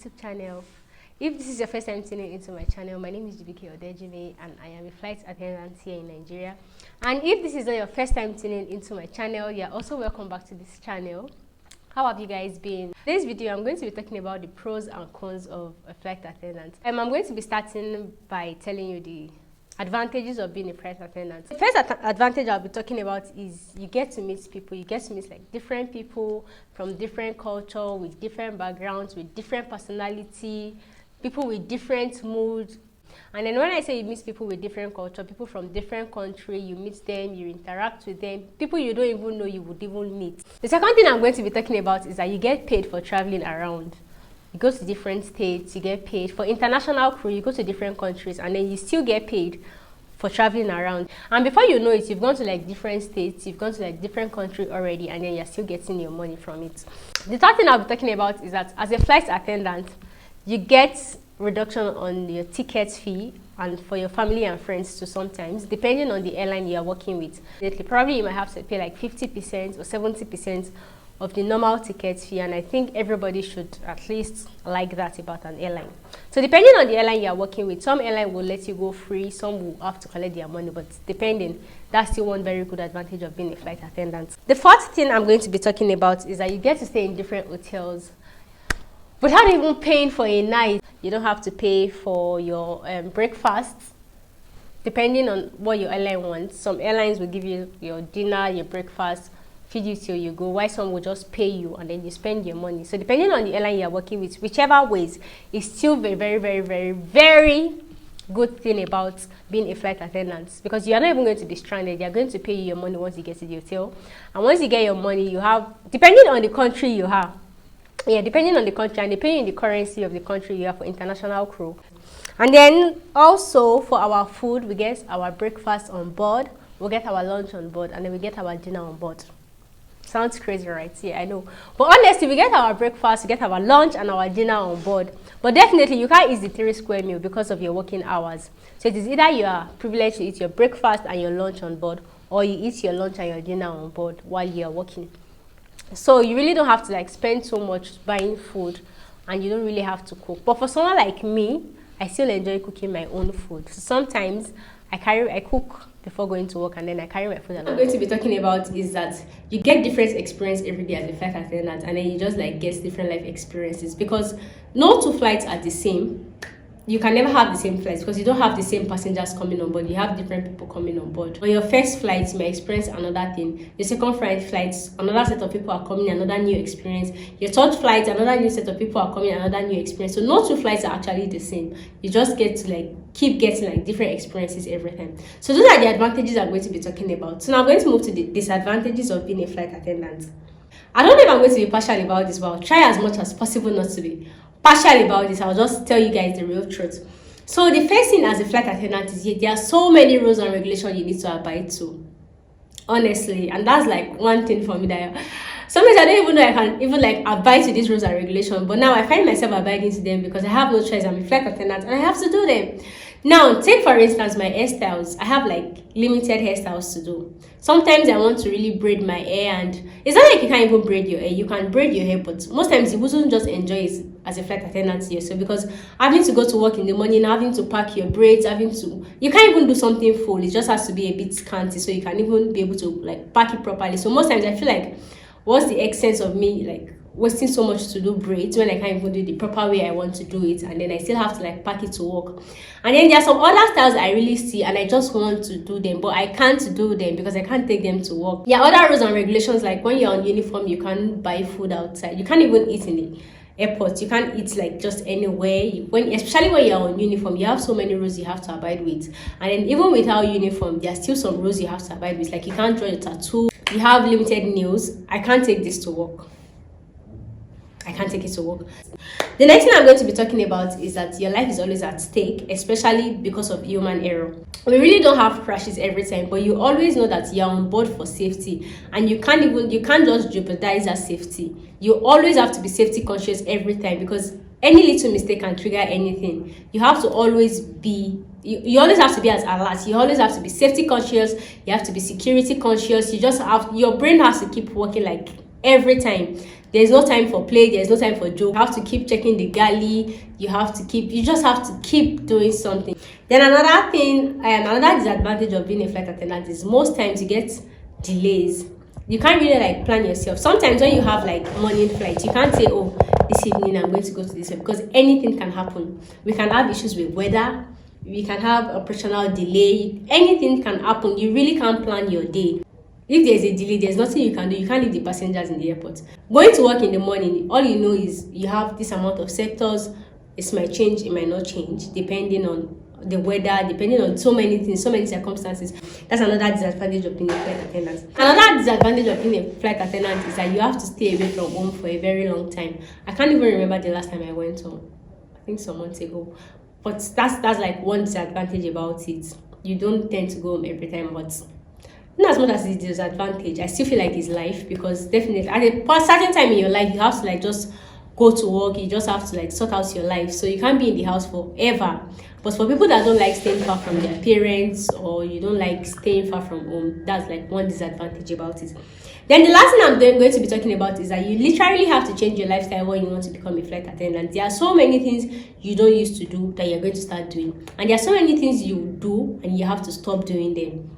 YouTube channel. If this is your first time tuning into my channel, my name is Jibike Odejime and I am a flight attendant here in Nigeria. And if this is not your first time tuning into my channel, you're also welcome back to this channel. How have you guys been? In this video, I'm going to be talking about the pros and cons of a flight attendant. I'm going to be starting by telling you the advantages of being a flight attendant. The first advantage I'll be talking about is you get to meet people. You get to meet like different people from different culture, with different backgrounds, with different personality, people with different mood. And then when I say you meet people with different culture, people from different country, you meet them, you interact with them, people you don't even know you would even meet. The second thing I'm going to be talking about is that you get paid for traveling around. You go to different states, you get paid. For international crew, you go to different countries and then you still get paid for traveling around. And before you know it, you've gone to like different states, you've gone to like different countries already, and then you're still getting your money from it. The third thing I'll be talking about is that as a flight attendant, you get reduction on your ticket fee and for your family and friends too sometimes, depending on the airline you are working with. Probably you might have to pay like 50% or 70% of the normal ticket fee, and I think everybody should at least like that about an airline. So depending on the airline you are working with, some airline will let you go free, some will have to collect their money, but depending, that's still one very good advantage of being a flight attendant. The fourth thing I'm going to be talking about is that you get to stay in different hotels without even paying for a night. You don't have to pay for your breakfast, depending on what your airline wants. Some airlines will give you your dinner, your breakfast, feed you till you go, while some will just pay you and then you spend your money. So depending on the airline you're working with, whichever ways, it's still very good thing about being a flight attendant, because you're not even going to be stranded. They're going to pay you your money once you get to the hotel, and once you get your money, you have, depending on the country you have, depending on the country, and depending on the currency of the country you have for international crew. And then also for our food, we get our breakfast on board, we get our lunch on board, and then we get our dinner on board. Sounds crazy, right? Yeah, I know. But honestly, we get our breakfast, we get our lunch and our dinner on board. But definitely, you can't eat the 3 square meal because of your working hours. So it is either you are privileged to eat your breakfast and your lunch on board, or you eat your lunch and your dinner on board while you are working. So you really don't have to like spend so much buying food, and you don't really have to cook. But for someone like me, I still enjoy cooking my own food. So sometimes I cook before going to work, and then I carry my food. What I'm going to be talking about is that you get different experience every day as a flight attendant, and then you just like get different life experiences, because no two flights are the same. You can never have the same flights because you don't have the same passengers coming on board. You have different people coming on board. On your first flight, you may experience another thing. Your second flight, another set of people are coming, another new experience. Your third flight, another new set of people are coming, another new experience. So no two flights are actually the same. You just get to like keep getting like different experiences every time. So those are the advantages I'm going to be talking about. So now I'm going to move to the disadvantages of being a flight attendant. I don't know if I'm going to be partial about this, but I'll try as much as possible not to be partial about this. I'll just tell you guys the real truth. So the first thing as a flight attendant is there are so many rules and regulations you need to abide to, honestly. And that's like one thing for me that sometimes I don't even know I can even like abide to these rules and regulations, but now I find myself abiding to them because I have no choice. I'm a flight attendant and I have to do them. Now, take for instance my hairstyles. I have like limited hairstyles to do. Sometimes I want to really braid my hair, and it's not like you can't even braid your hair. You can braid your hair, but most times you wouldn't just enjoy it as a flight attendant yourself, because having to go to work in the morning, having to pack your braids, you can't even do something full. It just has to be a bit scanty so you can even be able to like pack it properly. So most times I feel like, what's the essence of me like wasting so much to do braids when I can't even do the proper way I want to do it, and then I still have to like pack it to work. And then there are some other styles I really see and I just want to do them, but I can't do them because I can't take them to work. Yeah, other rules and regulations, like when you're on uniform, you can't buy food outside. You can't even eat in the airport. You can't eat like just anywhere. Especially when you're on uniform, you have so many rules you have to abide with. And then even without uniform, there are still some rules you have to abide with. Like you can't draw a tattoo. You have limited nails. I can't take this to work. I can't take it to work. The next thing I'm going to be talking about is that your life is always at stake, especially because of human error. We really don't have crashes every time, but you always know that you're on board for safety, and you can't just jeopardize that safety. You always have to be safety conscious every time, because any little mistake can trigger anything. You have to always be you always have to be as alert. You always have to be safety conscious. You have to be security conscious. Your brain has to keep working like every time. There's no time for play, there's no time for joke. You have to keep checking the galley, you just have to keep doing something. Then another thing, another disadvantage of being a flight attendant is most times you get delays. You can't really like plan yourself. Sometimes when you have like morning flights, you can't say, oh, this evening I'm going to go to this way, because anything can happen. We can have issues with weather, we can have operational delay, anything can happen. You really can't plan your day. If there's a delay, there's nothing you can do. You can't leave the passengers in the airport. Going to work in the morning, all you know is you have this amount of sectors. It might change, it might not change, depending on the weather, depending on so many things, so many circumstances. That's another disadvantage of being a flight attendant. Another disadvantage of being a flight attendant is that you have to stay away from home for a very long time. I can't even remember the last time I went home. I think some months ago. But that's like one disadvantage about it. You don't tend to go home every time, but not as much as it's a disadvantage. I still feel like it's life, because definitely at a certain time in your life, you have to like just go to work. You just have to like sort out your life, so you can't be in the house forever. But for people that don't like staying far from their parents, or you don't like staying far from home, that's like one disadvantage about it. Then the last thing I'm going to be talking about is that you literally have to change your lifestyle when you want to become a flight attendant. There are so many things you don't used to do that you're going to start doing, and there are so many things you do and you have to stop doing them.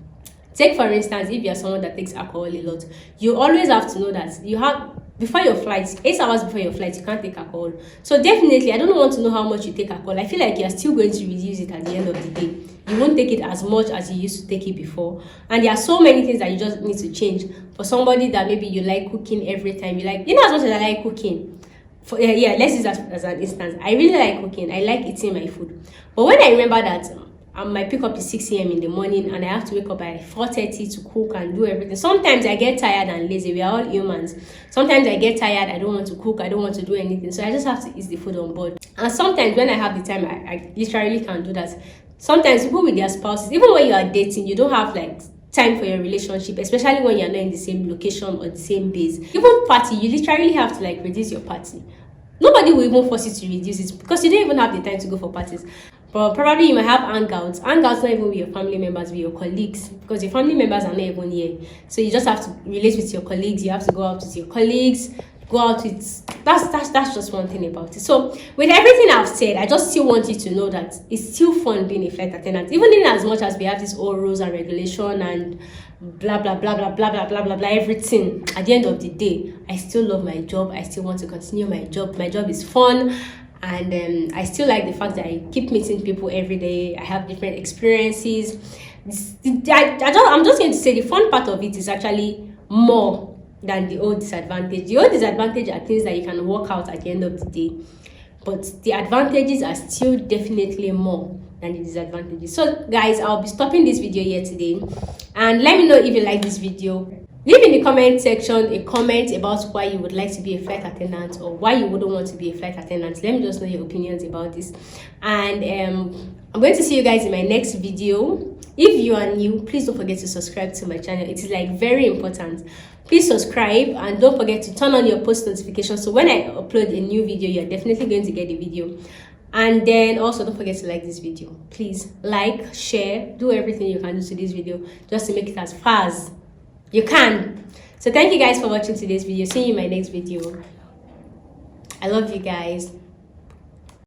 Take for instance, if you're someone that takes alcohol a lot, you always have to know that you have, before your flight, 8 hours before your flight, you can't take alcohol. So definitely, I don't want to know how much you take alcohol. I feel like you're still going to reduce it at the end of the day. You won't take it as much as you used to take it before. And there are so many things that you just need to change. For somebody that maybe you like cooking every time, you like, as much as I like cooking, let's use that as an instance. I really like cooking. I like eating my food. But when I remember that my pickup is 6 a.m. in the morning and I have to wake up by 4:30 to cook and do everything. Sometimes I get tired and lazy. We are all humans. Sometimes I get tired, I don't want to cook, I don't want to do anything. So I just have to eat the food on board. And sometimes when I have the time, I literally can do that. Sometimes people with their spouses, even when you are dating, you don't have like time for your relationship, especially when you're not in the same location or the same base. Even party, you literally have to like reduce your party. Nobody will even force you to reduce it, because you don't even have the time to go for parties. But probably you might have hangouts. Hangouts not even with your family members, with your colleagues, because your family members are not even here. So you just have to relate with your colleagues. You have to go out with your colleagues. Go out with that's just one thing about it. So with everything I've said, I just still want you to know that it's still fun being a flight attendant, even in as much as we have this all rules and regulation and blah blah blah blah blah blah blah blah blah everything. At the end of the day, I still love my job. I still want to continue my job. My job is fun. And I still like the fact that I keep meeting people every day. I have different experiences. I'm just going to say the fun part of it is actually more than the old disadvantage. The old disadvantage are things that you can work out at the end of the day. But the advantages are still definitely more than the disadvantages. So guys, I'll be stopping this video here today. And let me know if you like this video. Leave in the comment section a comment about why you would like to be a flight attendant or why you wouldn't want to be a flight attendant. Let me just know your opinions about this. And I'm going to see you guys in my next video. If you are new, please don't forget to subscribe to my channel. It is like very important. Please subscribe and don't forget to turn on your post notifications, so when I upload a new video, you're definitely going to get the video. And then also don't forget to like this video. Please like, share, do everything you can do to this video just to make it as far as you can. So thank you guys for watching today's video. See you in my next video. I love you guys.